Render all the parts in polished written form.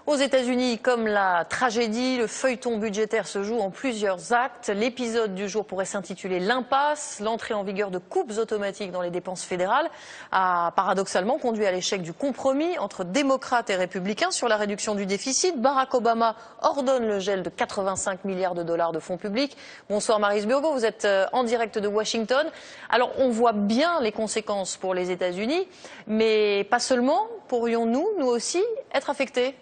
Aux États-Unis, comme la tragédie, le feuilleton budgétaire se joue en plusieurs actes. L'épisode du jour pourrait s'intituler l'impasse. L'entrée en vigueur de coupes automatiques dans les dépenses fédérales a paradoxalement conduit à l'échec du compromis entre démocrates et républicains sur la réduction du déficit. Barack Obama ordonne le gel de 85 milliards de dollars de fonds publics. Bonsoir Maryse Burgot, vous êtes en direct de Washington. Alors on voit bien les conséquences pour les États-Unis, mais pas seulement. Pourrions-nous, nous aussi, être affectés ?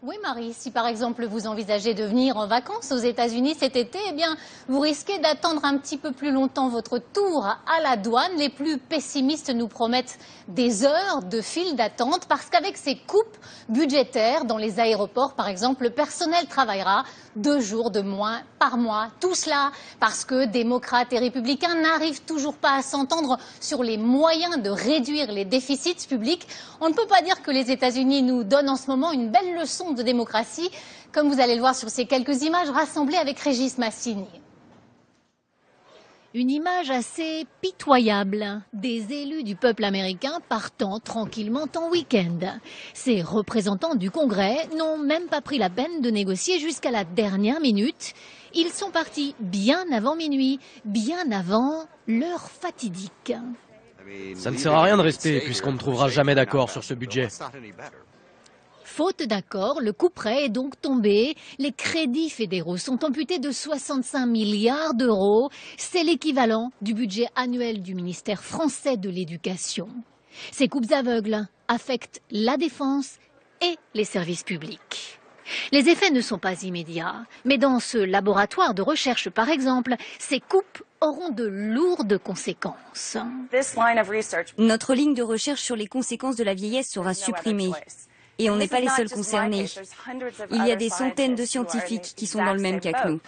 Oui Marie, si par exemple vous envisagez de venir en vacances aux États-Unis cet été, eh bien vous risquez d'attendre un petit peu plus longtemps votre tour à la douane. Les plus pessimistes nous promettent des heures de file d'attente parce qu'avec ces coupes budgétaires dans les aéroports par exemple, le personnel travaillera 2 jours de moins par mois. Tout cela parce que démocrates et républicains n'arrivent toujours pas à s'entendre sur les moyens de réduire les déficits publics. On ne peut pas dire que les États-Unis nous donnent en ce moment une belle leçon de démocratie, comme vous allez le voir sur ces quelques images rassemblées avec Régis Massini. Une image assez pitoyable, des élus du peuple américain partant tranquillement en week-end. Ces représentants du Congrès n'ont même pas pris la peine de négocier jusqu'à la dernière minute. Ils sont partis bien avant minuit, bien avant l'heure fatidique. Ça ne sert à rien de rester puisqu'on ne trouvera jamais d'accord sur ce budget. Faute d'accord, le couperet est donc tombé. Les crédits fédéraux sont amputés de 65 milliards d'euros. C'est l'équivalent du budget annuel du ministère français de l'Éducation. Ces coupes aveugles affectent la défense et les services publics. Les effets ne sont pas immédiats, mais dans ce laboratoire de recherche, par exemple, ces coupes auront de lourdes conséquences. Notre ligne de recherche sur les conséquences de la vieillesse sera supprimée. Et on n'est pas les seuls concernés. Il y a des centaines de scientifiques qui sont dans le même cas que nous.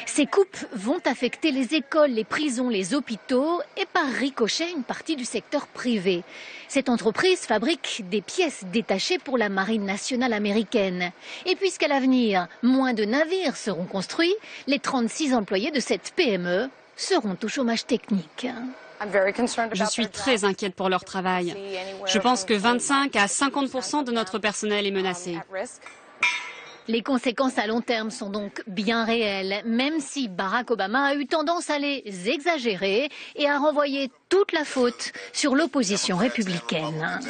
Ces coupes vont affecter les écoles, les prisons, les hôpitaux et par ricochet une partie du secteur privé. Cette entreprise fabrique des pièces détachées pour la marine nationale américaine. Et puisqu'à l'avenir, moins de navires seront construits, les 36 employés de cette PME seront au chômage technique. Je suis très inquiète pour leur travail. Je pense que 25 à 50% de notre personnel est menacé. Les conséquences à long terme sont donc bien réelles, même si Barack Obama a eu tendance à les exagérer et à renvoyer toute la faute sur l'opposition républicaine.